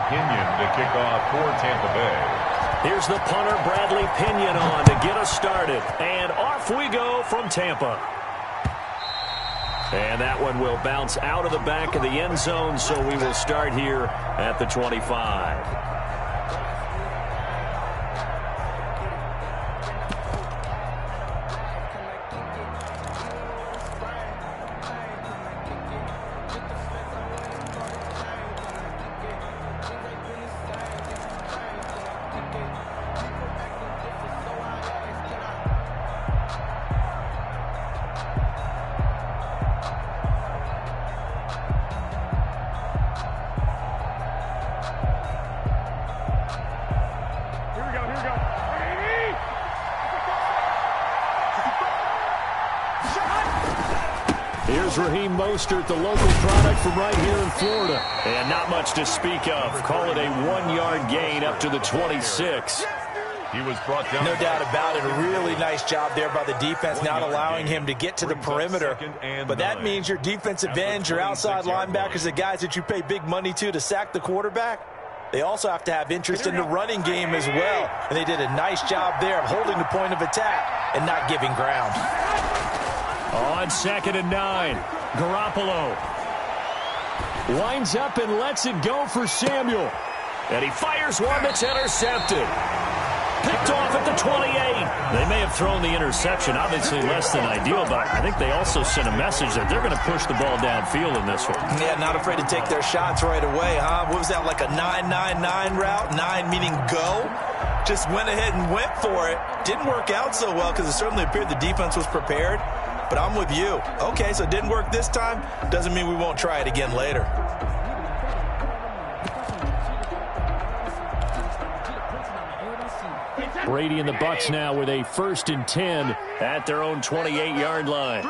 Pinion to kick off for Tampa Bay. Here's the punter, Bradley Pinion, on to get us started. And off we go from Tampa. And that one will bounce out of the back of the end zone, so we will start here at the 25. Here's Raheem Mostert, the local product from right here in Florida. And not much to speak of. Call it a 1-yard gain up to the 26. He was brought down. No doubt about it. A really nice job there by the defense, not allowing him to get to the perimeter. But that means your defensive ends, your outside linebackers, the guys that you pay big money to sack the quarterback, they also have to have interest in the running game as well. And they did a nice job there of holding the point of attack and not giving ground. On 2nd and 9, Garoppolo winds up and lets it go for Samuel. And he fires one that's intercepted. Picked off at the 28. They may have thrown the interception, obviously less than ideal, but I think they also sent a message that they're going to push the ball downfield in this one. Yeah, not afraid to take their shots right away, huh? What was that, like a 9-9-9 route? 9 meaning go? Just went ahead and went for it. Didn't work out so well because it certainly appeared the defense was prepared. But I'm with you. Okay, so it didn't work this time. Doesn't mean we won't try it again later. Brady and the Bucs now with a 1st and 10 at their own 28-yard line.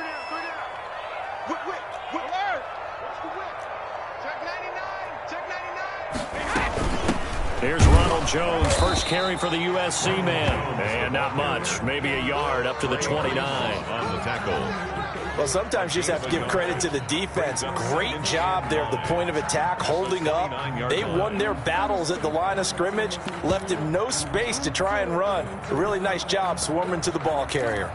Here's Ronald Jones, first carry for the USC man. And not much, maybe a yard up to the 29. On the tackle. Well, sometimes you just have to give credit to the defense. Great job there at the point of attack, holding up. They won their battles at the line of scrimmage, left him no space to try and run. A really nice job swarming to the ball carrier.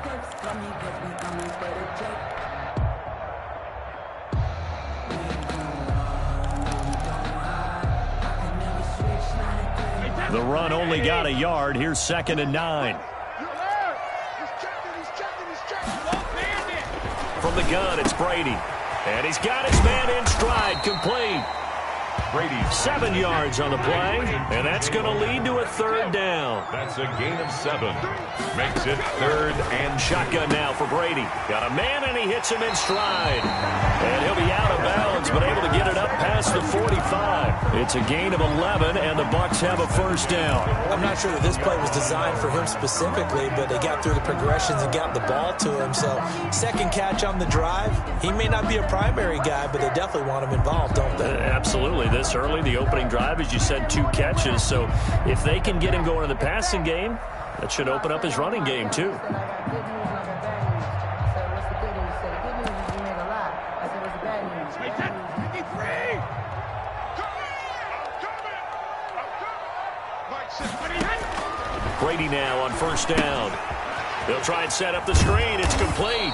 The run only got a yard. Here's 2nd and 9. From the gun, it's Brady. And he's got his man in stride, complete. Brady 7 yards on the play, and that's going to lead to a 3rd down. That's a gain of 7. Makes it 3rd and shotgun now for Brady. Got a man, and he hits him in stride. And he'll be out of bounds, but able to get it up past the 45. It's a gain of 11, and the Bucs have a 1st down. I'm not sure that this play was designed for him specifically, but they got through the progressions and got the ball to him. So, 2nd catch on the drive. He may not be a primary guy, but they definitely want him involved, don't they? Absolutely. This early, the opening drive, as you said, 2 catches. So, if they can get him going in the passing game, that should open up his running game, too. Brady now on 1st down. They'll try and set up the screen. It's complete.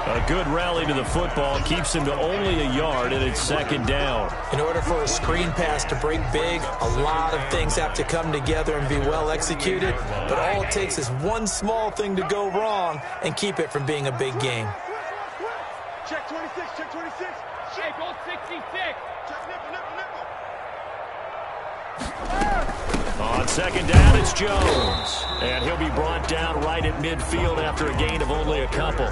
A good rally to the football keeps him to only a yard, and it's 2nd down. In order for a screen pass to break big, a lot of things have to come together and be well executed. But all it takes is one small thing to go wrong and keep it from being a big game. Check 26, check 26. Check all 66. Check nickel. On 2nd down, it's Jones. And he'll be brought down right at midfield after a gain of only a couple.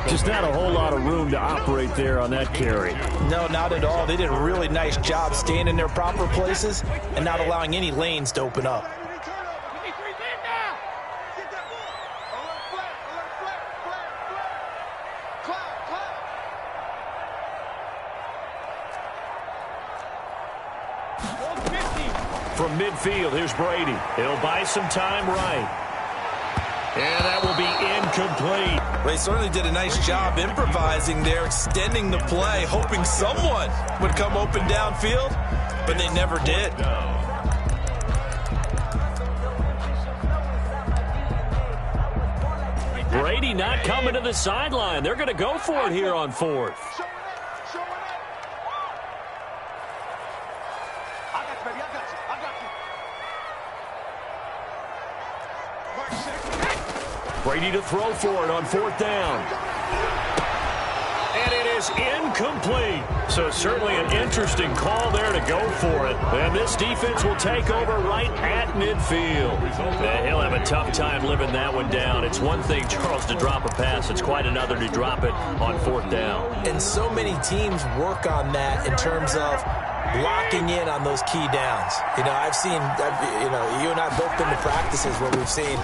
Just not a whole lot of room to operate there on that carry. No, not at all. They did a really nice job staying in their proper places and not allowing any lanes to open up. From midfield, here's Brady. He'll buy some time right. And that will be incomplete. They certainly did a nice job improvising there, extending the play, hoping someone would come open downfield. but they never did. Brady not coming to the sideline. They're going to go for it here on fourth. Brady to throw for it on fourth down. And it is incomplete. So certainly an interesting call there to go for it. And this defense will take over right at midfield. And he'll have a tough time living that one down. It's one thing, Charles, to drop a pass. It's quite another to drop it on fourth down. And so many teams work on that in terms of locking in on those key downs. You know, you and I have both been to practices where we've seen,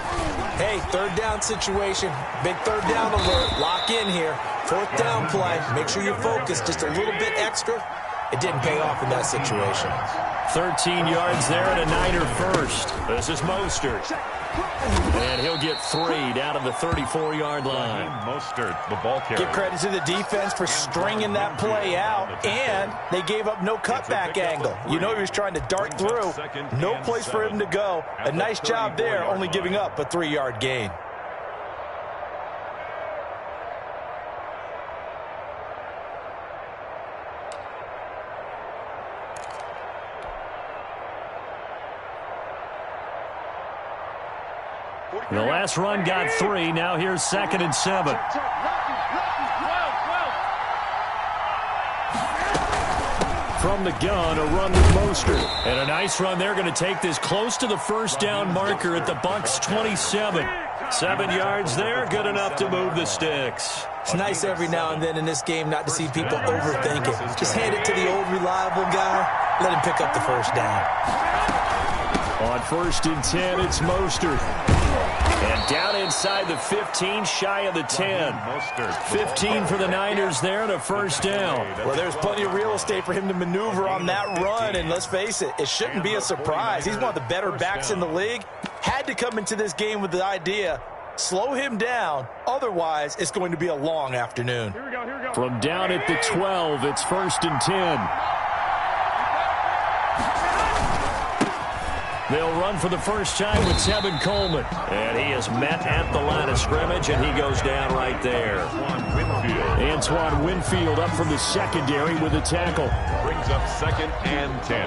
hey, third down situation, big third down alert, lock in here, fourth down play, make sure you focus just a little bit extra. It didn't pay off in that situation. 13 yards there and a Niner first. This is Mostert. And he'll get 3 down to the 34-yard line. Mostert, the ball carrier. Give credit to the defense for stringing that play out, and they gave up no cutback angle. You know he was trying to dart through. No place for him to go. A nice job there, only giving up a 3-yard gain. The last run got 3. Now here's 2nd and 7. From the gun, a run with Mostert. And a nice run there, going to take this close to the first down marker at the Bucs 27. 7 yards there, good enough to move the sticks. It's nice every now and then in this game not to see people overthink it. Just hand it to the old reliable guy, let him pick up the first down. On 1st and 10, it's Mostert. And down inside the 15, shy of the 10. 15 for the Niners there and a first down. Well, there's plenty of real estate for him to maneuver on that run, and let's face it, it shouldn't be a surprise. He's one of the better backs in the league. Had to come into this game with the idea, slow him down, otherwise it's going to be a long afternoon. Here we go. From down at the 12, it's 1st and 10. They'll run for the first time with Tevin Coleman. And he is met at the line of scrimmage, and he goes down right there. Antoine Winfield up from the secondary with a tackle. Brings up 2nd and 10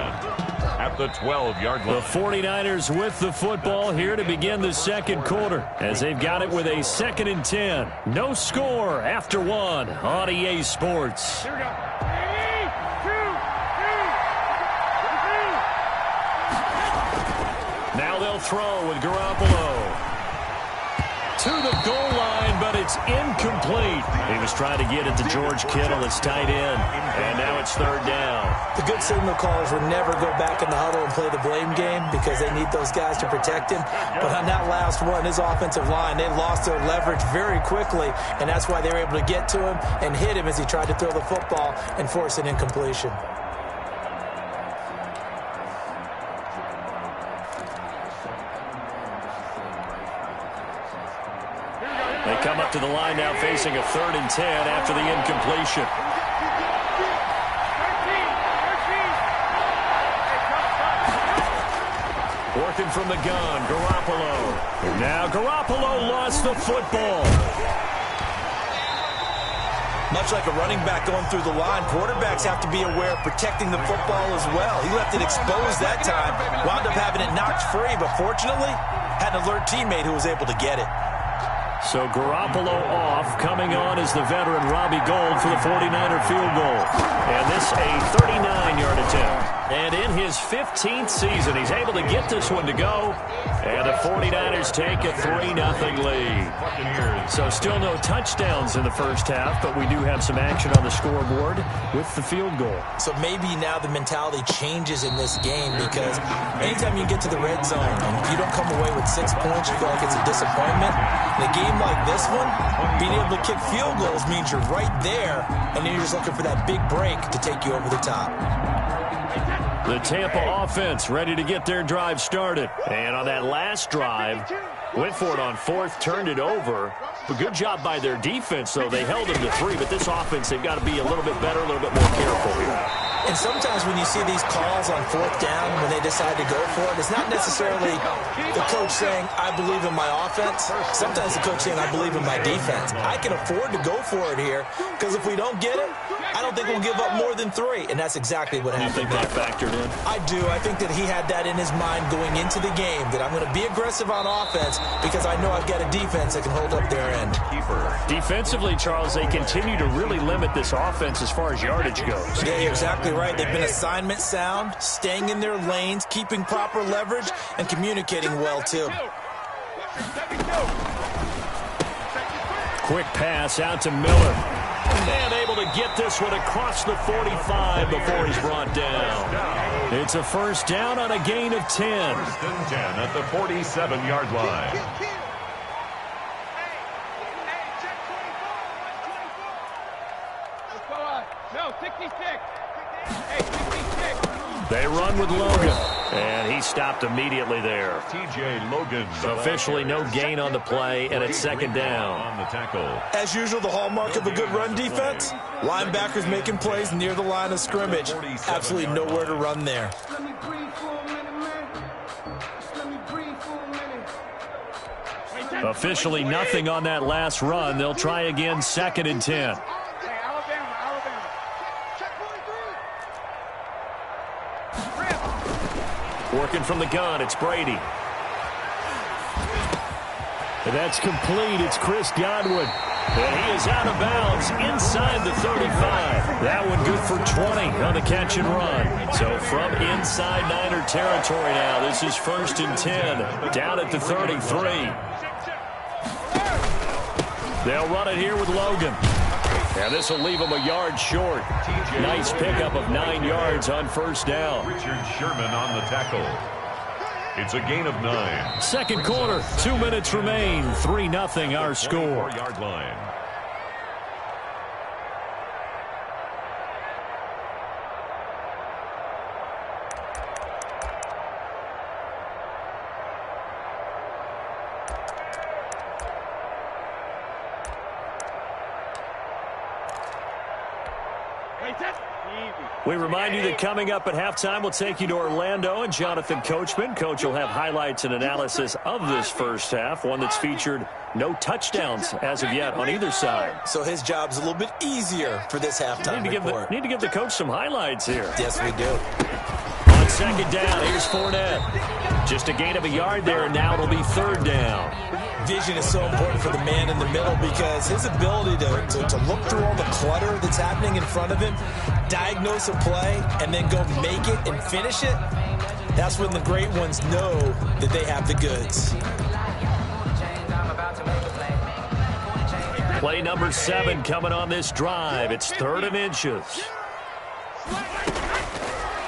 at the 12-yard line. The 49ers with the football here to begin the second quarter, as they've got it with a 2nd and 10. No score after 1 on EA Sports. Here we go. 3, 2, 2. Now they'll throw with Garoppolo. To the goal line, but it's incomplete. He was trying to get it to George Kittle, his tight end, and now it's 3rd down. The good signal callers would never go back in the huddle and play the blame game because they need those guys to protect him. But on that last one, his offensive line, they lost their leverage very quickly, and that's why they were able to get to him and hit him as he tried to throw the football and force an incompletion. They come up to the line now facing a 3rd and 10 after the incompletion. Working from the gun, Garoppolo. Now Garoppolo lost the football. Much like a running back going through the line, quarterbacks have to be aware of protecting the football as well. He left it exposed that time, wound up having it knocked free, but fortunately had an alert teammate who was able to get it. So Garoppolo off. Coming on is the veteran Robbie Gould for the 49er field goal. And this a 39-yard attempt. And in his 15th season, he's able to get this one to go. And the 49ers take a 3-0 lead. So still no touchdowns in the first half, but we do have some action on the scoreboard with the field goal. So maybe now the mentality changes in this game because anytime you get to the red zone and you don't come away with 6 points, you feel like it's a disappointment. In a game like this one, being able to kick field goals means you're right there, and then you're just looking for that big break to take you over the top. The Tampa offense ready to get their drive started. And on that last drive, went for it on 4th, turned it over. But good job by their defense, though. They held them to 3, but this offense, they've got to be a little bit better, a little bit more careful here. And sometimes when you see these calls on fourth down, when they decide to go for it, it's not necessarily the coach saying, I believe in my offense. Sometimes the coach saying, I believe in my defense. I can afford to go for it here because if we don't get it, I don't think we'll give up more than 3. And that's exactly what happened. You think that factored in? I do. I think that he had that in his mind going into the game, that I'm going to be aggressive on offense because I know I've got a defense that can hold up their end. Defensively, Charles, they continue to really limit this offense as far as yardage goes. Yeah, you're exactly right. They've been assignment sound, staying in their lanes, keeping proper leverage, and communicating well, too. Quick pass out to Miller. And able to get this one across the 45 before he's brought down. It's a first down on a gain of 10. First and 10 at the 47-yard line. No, 66. Hey, 66. They run with Logan. And he stopped immediately there. T.J. Logan. Officially no gain on the play, and it's second down. On the tackle. As usual, the hallmark of a good run defense, linebackers making plays near the line of scrimmage. Absolutely nowhere to run there. Officially nothing on that last run. They'll try again, second and 10. Working from the gun, it's Brady. And that's complete. It's Chris Godwin. And he is out of bounds inside the 35. That one good for 20 on the catch and run. So from inside Niner territory now, this is first and 10 down at the 33. They'll run it here with Logan. And this will leave him a yard short. Nice pickup of 9 yards on first down. Richard Sherman on the tackle. It's a gain of 9. Second quarter, 2 minutes remain. 3-0 our score. 4-yard line. We remind you that coming up at halftime, we'll take you to Orlando and Jonathan Coachman. Coach will have highlights and analysis of this first half, one that's featured no touchdowns as of yet on either side. So his job's a little bit easier for this halftime report. Need to give the coach some highlights here. Yes, we do. On second down, here's Fournette. Just a gain of a yard there, and now it'll be third down. Vision is so important for the man in the middle because his ability to look through all the clutter that's happening in front of him, diagnose a play, and then go make it and finish it, that's when the great ones know that they have the goods. Play number 7 coming on this drive. It's 3rd and inches.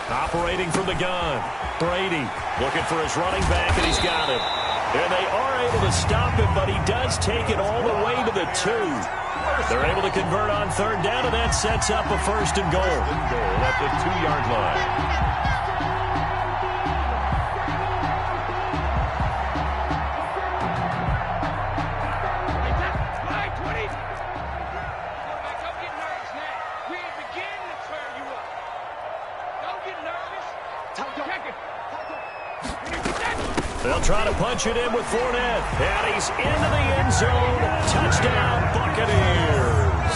Operating from the gun. Brady looking for his running back, and he's got it. And they are able to stop him, but he does take it all the way to the 2. They're able to convert on third down, and that sets up a first and goal. At the 2-yard line. They'll try to punch it in with Fournette. And he's into the end zone. Touchdown, Buccaneers.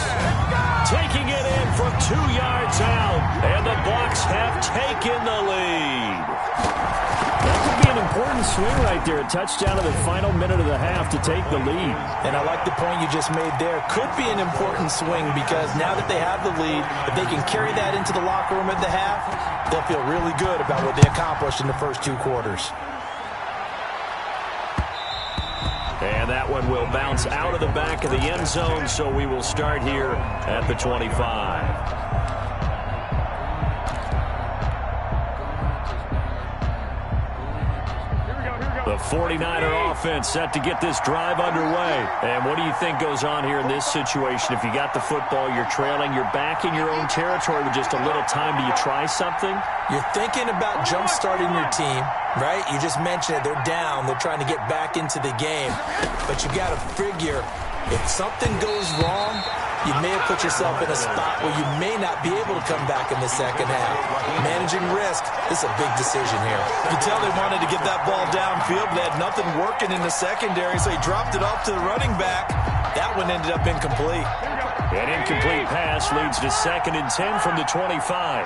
Taking it in from 2 yards out. And the Bucs have taken the lead. That could be an important swing right there. A touchdown in the final minute of the half to take the lead. And I like the point you just made there. Could be an important swing because now that they have the lead, if they can carry that into the locker room at the half, they'll feel really good about what they accomplished in the first 2 quarters. And that one will bounce out of the back of the end zone, so we will start here at the 25. The 49er offense set to get this drive underway. And what do you think goes on here in this situation? If you got the football, you're trailing, you're back in your own territory with just a little time. Do you try something? You're thinking about jump-starting your team, right? You just mentioned it. They're down. They're trying to get back into the game. But you got to figure if something goes wrong, you may have put yourself in a spot where you may not be able to come back in the second half. Managing risk, this is a big decision here. You can tell they wanted to get that ball downfield, but they had nothing working in the secondary, so he dropped it off to the running back. That one ended up incomplete. An incomplete pass leads to 2nd and 10 from the 25.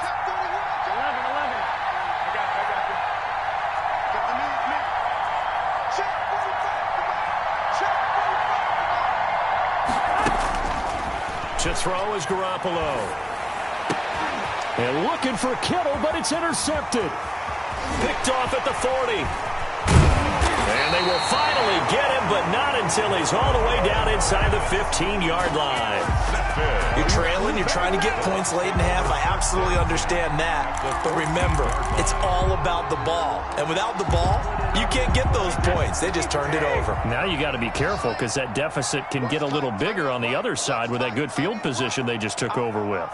To throw is Garoppolo. And looking for Kittle, but it's intercepted. Picked off at the 40. And they will finally get him, but not until he's all the way down inside the 15-yard line. You're trailing, you're trying to get points late in half. I absolutely understand that. But remember, it's all about the ball. And without the ball, you can't get those points. They just turned it over. Now you got to be careful because that deficit can get a little bigger on the other side with that good field position they just took over with.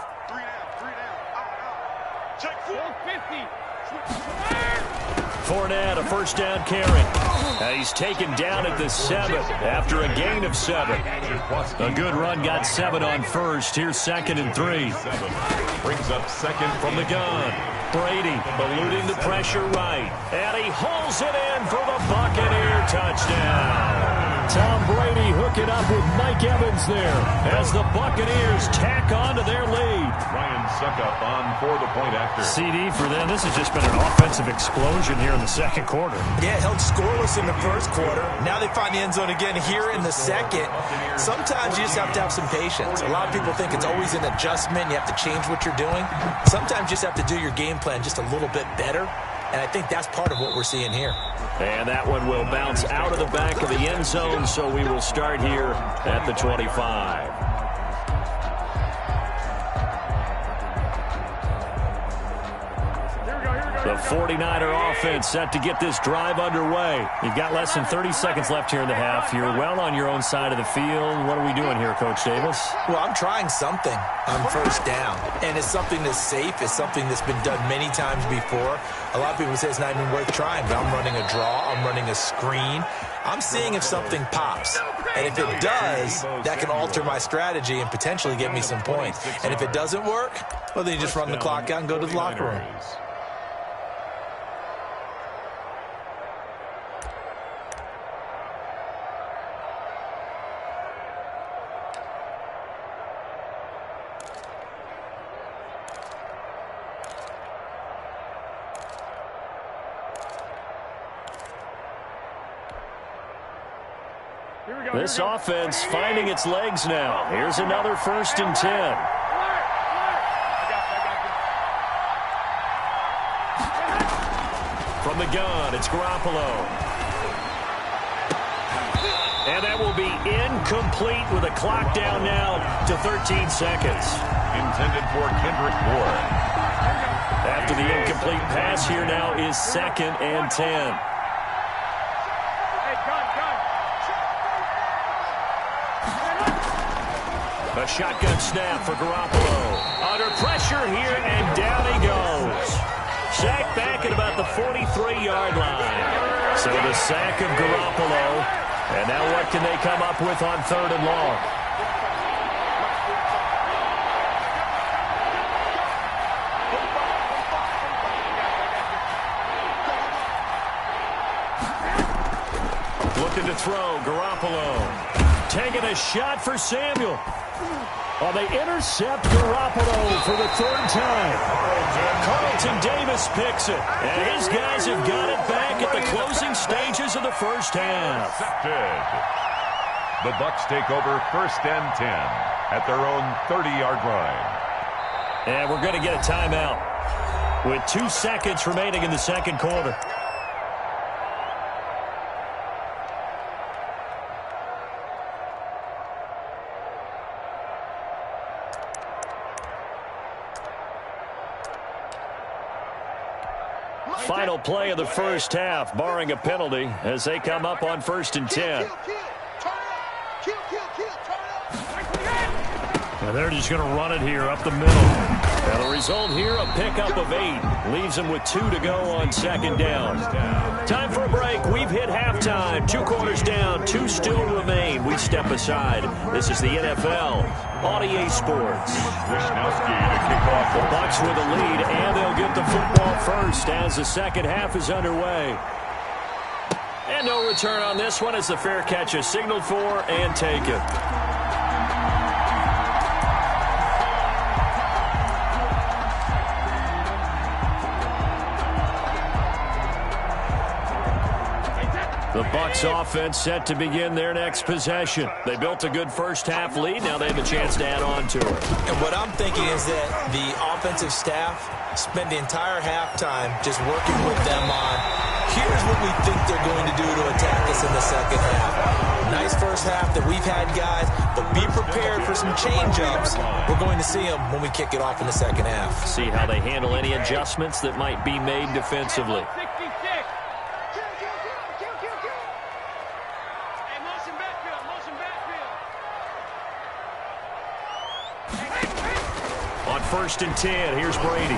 Fournette, a first down carry. He's taken down at the 7 after a gain of 7. A good run got 7 on first. Here's 2nd and 3. Brings up 2nd from the gun. Brady eluding the pressure right. And he hauls it in for the Buccaneer touchdown. Tom Brady hooking up with Mike Evans there as the Buccaneers tack on to their lead. Ryan Suckup on for the point after. CD for them. This has just been an offensive explosion here in the second quarter. Yeah, held scoreless in the first quarter. Now they find the end zone again here in the second. Sometimes you just have to have some patience. A lot of people think it's always an adjustment. You have to change what you're doing. Sometimes you just have to do your game plan just a little bit better. And I think that's part of what we're seeing here. And that one will bounce out of the back of the end zone, so we will start here at the 25. The 49er offense set to get this drive underway. You've got less than 30 seconds left here in the half. You're well on your own side of the field. What are we doing here, Coach Davis? Well, I'm trying something on first down. And it's something that's safe. It's something that's been done many times before. A lot of people say it's not even worth trying, but I'm running a draw. I'm running a screen. I'm seeing if something pops. And if it does, that can alter my strategy and potentially get me some points. And if it doesn't work, well, then you just run the clock out and go to the locker room. This offense finding its legs now. Here's another 1st and 10. From the gun, it's Garoppolo. And that will be incomplete with a clock down now to 13 seconds. Intended for Kendrick Bourne. After the incomplete pass, here now is 2nd and 10. A shotgun snap for Garoppolo. Under pressure here, and down he goes. Sacked back at about the 43-yard line. So the sack of Garoppolo. And now what can they come up with on 3rd and long? Looking to throw, Garoppolo. Taking a shot for Samuel. Well, they intercept Garoppolo for the 3rd time. Carlton Davis picks it. And his guys have got it back at the closing stages of the first half. The Bucs take over 1st and 10 at their own 30-yard line. And we're going to get a timeout with 2 seconds remaining in the second quarter. Final play of the first half, barring a penalty, as they come up on 1st and 10. And they're just going to run it here up the middle. And the result here, a pickup of 8. Leaves them with 2 to go on second down. Time for a break. We've hit halftime. 2 quarters down. 2 still remain. We step aside. This is the NFL on EA Sports. The Bucs with a lead, and they'll get the football first as the second half is underway. And no return on this one as the fair catch is signaled for and taken. The Bucs offense set to begin their next possession. They built a good first half lead. Now they have a chance to add on to it. And what I'm thinking is that the offensive staff spent the entire halftime just working with them on, here's what we think they're going to do to attack us in the second half. Nice first half that we've had, guys, but be prepared for some change-ups. We're going to see them when we kick it off in the second half. See how they handle any adjustments that might be made defensively. First and 10. Here's Brady.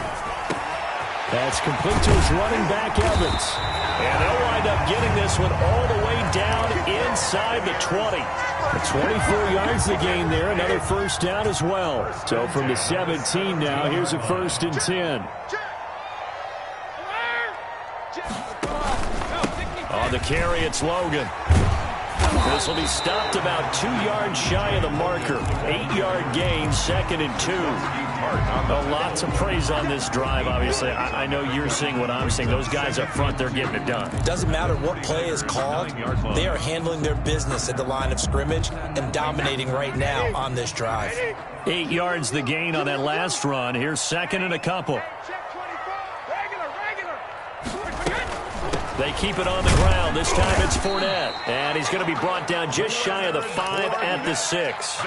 That's complete to his running back, Evans. And they'll wind up getting this one all the way down inside the 20. 24 yards the gain there. Another first down as well. So from the 17 now, here's a first and 10. On the carry, it's Logan. This will be stopped about 2 yards shy of the marker. 8-yard gain, second and 2. A lot to praise on this drive, obviously. I know you're seeing what I'm seeing. Those guys up front, they're getting it done. Doesn't matter what play is called. They are handling their business at the line of scrimmage and dominating right now on this drive. 8 yards the gain on that last run. Here's second and a couple. They keep it on the ground. This time it's Fournette. And he's going to be brought down just shy of the 5 at the 6.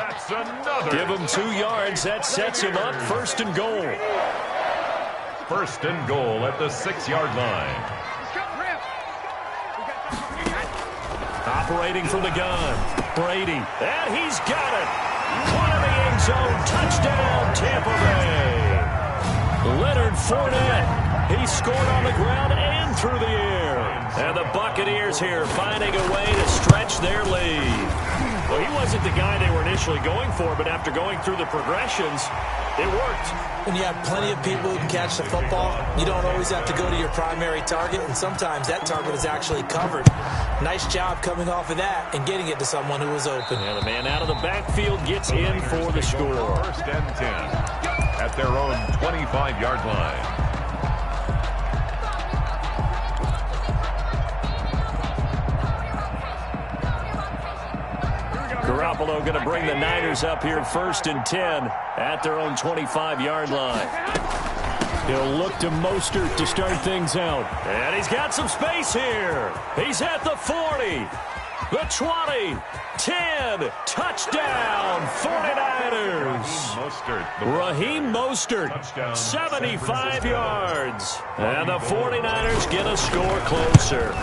Give him 2 yards. That sets him up first and goal. First and goal at the 6-yard line. Operating from the gun. Brady. And he's got it. One in the end zone. Touchdown, Tampa Bay. Leonard Fournette. He scored on the ground and through the air. And the Buccaneers here finding a way to stretch their lead. Well, he wasn't the guy they were initially going for, but after going through the progressions, it worked. When you have plenty of people who can catch the football, you don't always have to go to your primary target, and sometimes that target is actually covered. Nice job coming off of that and getting it to someone who was open. And the man out of the backfield gets in for the score. First and 10 at their own 25-yard line. Garoppolo going to bring the Niners up here first and 10 at their own 25-yard line. He'll look to Mostert to start things out. And he's got some space here. He's at the 40, the 20, 10, touchdown, 49ers. Raheem Mostert, 75 yards. And the 49ers get a score closer.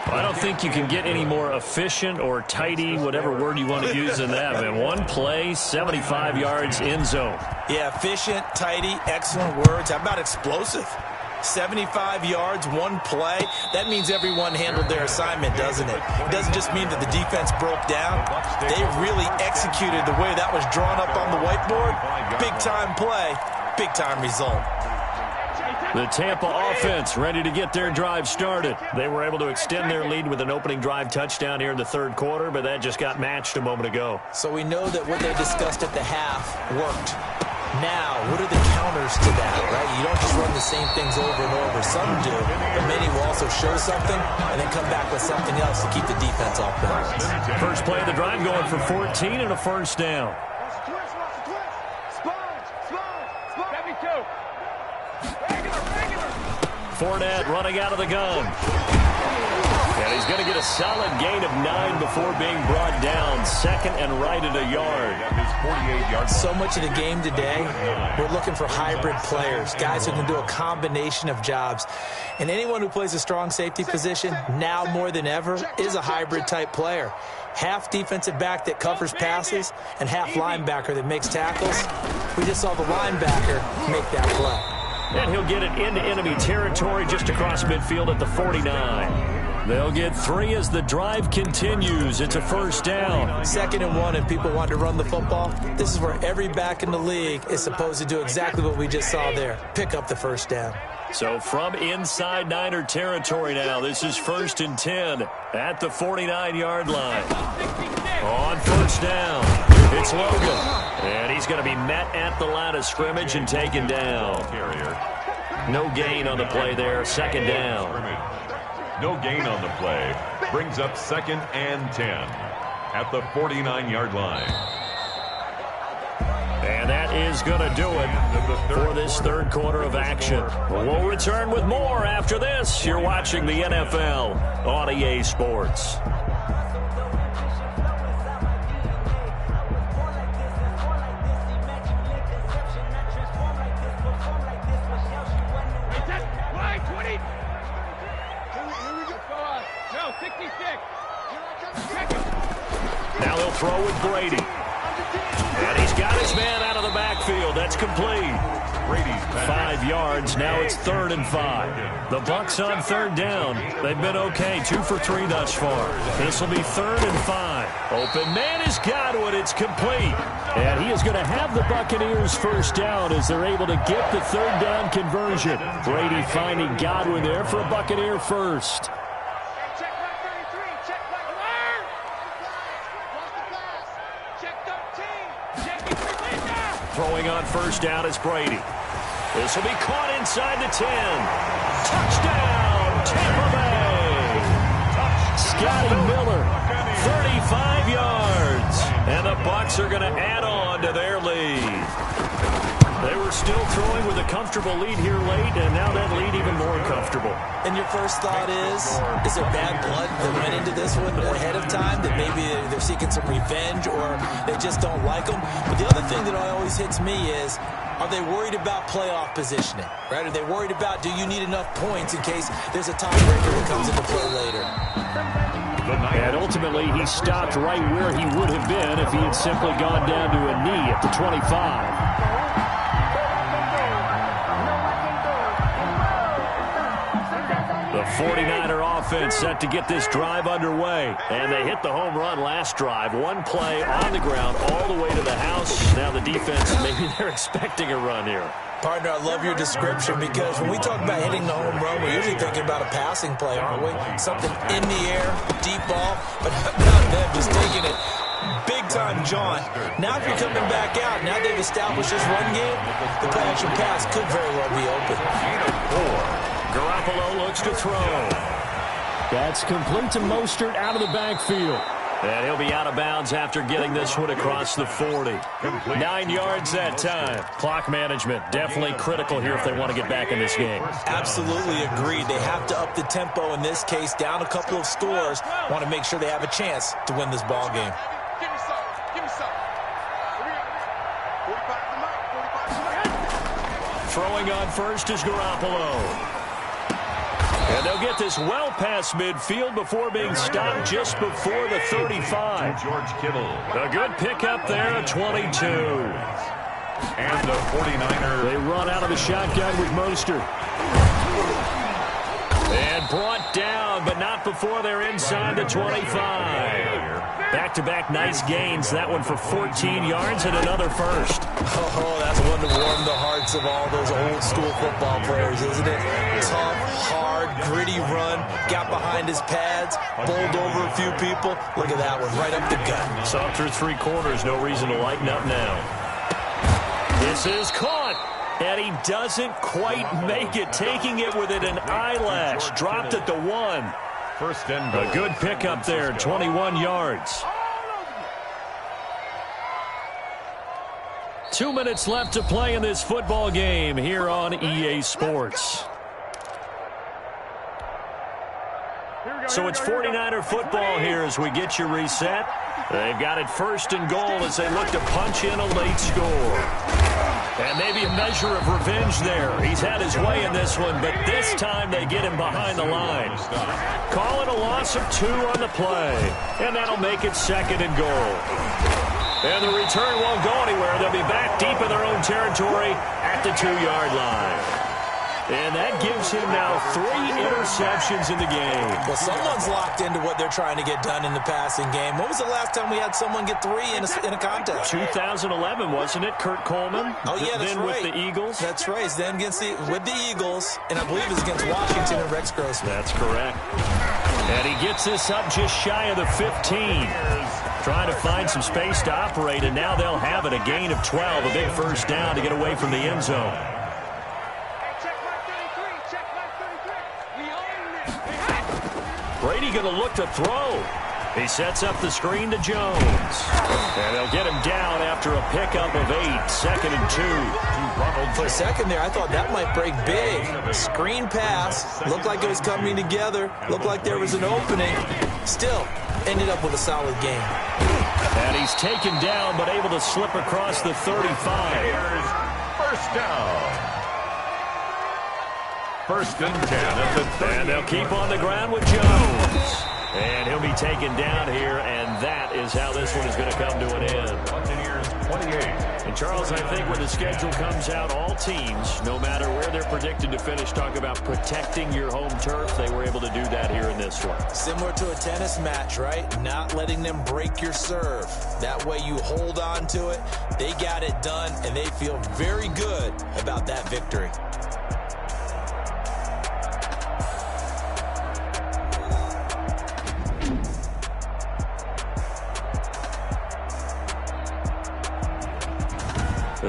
I don't think you can get any more efficient or tidy, whatever word you want to use in that. Man, one play, 75 yards, end zone. Yeah, efficient, tidy, excellent words. How about explosive? 75 yards, one play. That means everyone handled their assignment, doesn't it? It doesn't just mean that the defense broke down. They really executed the way that was drawn up on the whiteboard. Big-time play, big-time result. The Tampa offense ready to get their drive started. They were able to extend their lead with an opening drive touchdown here in the third quarter, but that just got matched a moment ago. So we know that what they discussed at the half worked. Now, what are the counters to that, right? You don't just run the same things over and over. Some do, but many will also show something and then come back with something else to keep the defense off balance. First play of the drive going for 14 and a first down. Fournette running out of the gun. And he's going to get a solid gain of 9 before being brought down. Second and right at a yard. So much of the game today, we're looking for hybrid players, guys who can do a combination of jobs. And anyone who plays a strong safety position, now more than ever, is a hybrid type player. half defensive back that covers passes and half linebacker that makes tackles. We just saw the linebacker make that play. And he'll get it into enemy territory just across midfield at the 49. They'll get 3 as the drive continues. It's a first down. 2nd and 1, and people want to run the football. This is where every back in the league is supposed to do exactly what we just saw there. Pick up the first down. So from inside Niner territory now, this is 1st and 10 at the 49-yard line. On first down, it's Logan. And he's going to be met at the line of scrimmage and taken down. No gain on the play there, 2nd down. No gain on the play. Brings up 2nd and 10 at the 49-yard line. And that is going to do it for this 3rd quarter of action. We'll return with more after this. You're watching the NFL on EA Sports. Now they'll throw with Brady. And he's got his man out of the backfield. That's complete. 5 yards. Now it's 3rd and 5. The Bucs on 3rd down. They've been okay. 2 for 3 thus far. This will be 3rd and 5. Open man is Godwin. It's complete. And he is going to have the Buccaneers first down as they're able to get the 3rd down conversion. Brady finding Godwin there for a Buccaneer first. Throwing on first down is Brady. This will be caught inside the 10. Touchdown, Tampa Bay. Scotty Miller, 35 yards. And the Bucs are going to add on to their lead. They were still throwing with a comfortable lead here late, and now that lead even more comfortable. And your first thought is there bad blood that went into this one ahead of time, that maybe they're seeking some revenge or they just don't like them? But the other thing that always hits me is, are they worried about playoff positioning? Right? Are they worried about, do you need enough points in case there's a tiebreaker that comes into play later? And ultimately, he stopped right where he would have been if he had simply gone down to a knee at the 25. The 49er offense set to get this drive underway. And they hit the home run last drive. 1 play on the ground all the way to the house. Now the defense, maybe they're expecting a run here. Partner, I love your description because when we talk about hitting the home run, we're usually thinking about a passing play, aren't we? Something in the air, deep ball, but not them just taking it. Big time, John. Now if you're coming back out, now they've established this run game, the play-action pass could very well be open. Garoppolo looks to throw. That's complete to Mostert out of the backfield. And he'll be out of bounds after getting this one across the 40. 9 yards that time. Clock management definitely critical here if they want to get back in this game. Absolutely agreed. They have to up the tempo in this case, down a couple of scores. Want to make sure they have a chance to win this ball game. Give me some. Give me some. Here we go. Throwing on first is Garoppolo. And they'll get this well past midfield before being stopped just before the 35. George Kittle. A good pickup there at 22. And the 49ers. They run out of the shotgun with Mostert. And brought down, but not before they're inside the 25. Back-to-back nice gains. That one for 14 yards and another first. Oh, that's one to warm the hearts of all those old-school football players, isn't it? Tough, hard, gritty run. Got behind his pads, bowled over a few people. Look at that one, right up the gut. Saw through 3 quarters. No reason to lighten up now. This is caught. And he doesn't quite make it. Taking it within an eyelash. Dropped at the 1. First and goal. A good pickup there, 21 yards. 2 minutes left to play in this football game here on EA Sports. Here we So it's 49er football here as we get you reset. They've got it 1st and goal as they look to punch in a late score. And maybe a measure of revenge there. He's had his way in this one, but this time they get him behind the line. Call it a loss of 2 on the play. And that'll make it 2nd and goal. And the return won't go anywhere. They'll be back deep in their own territory at the 2-yard line. And that gives him now 3 interceptions in the game. Well, someone's locked into what they're trying to get done in the passing game. When was the last time we had someone get 3 in a contest? 2011, wasn't it, Kurt Coleman? Oh, yeah, that's then right. With the Eagles? That's right. Then with the Eagles, and I believe it's against Washington and Rex Grossman. That's correct. And he gets this up just shy of the 15. Trying to find some space to operate, and now they'll have it. A gain of 12, a big first down to get away from the end zone. Brady going to look to throw. He sets up the screen to Jones. And they'll get him down after a pickup of 8, 2nd and 2. For a second there, I thought that might break big. Screen pass. Looked like it was coming together. Looked like there was an opening. Still, ended up with a solid game. And he's taken down, but able to slip across the 35. First down. 1st and 10 at the 30. And they'll keep on the ground with Jones. And he'll be taken down here, and that is how this one is going to come to an end. Buccaneers 28. And Charles, I think when the schedule comes out, all teams, no matter where they're predicted to finish, talk about protecting your home turf. They were able to do that here in this one. Similar to a tennis match, right? Not letting them break your serve. That way you hold on to it. They got it done, and they feel very good about that victory.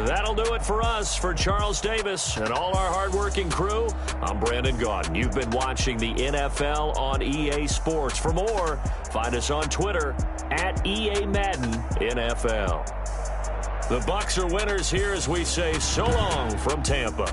That'll do it for us. For Charles Davis and all our hardworking crew, I'm Brandon Gaudin. You've been watching the NFL on EA Sports. For more, find us on Twitter at EA Madden NFL. The Bucs are winners here as we say so long from Tampa.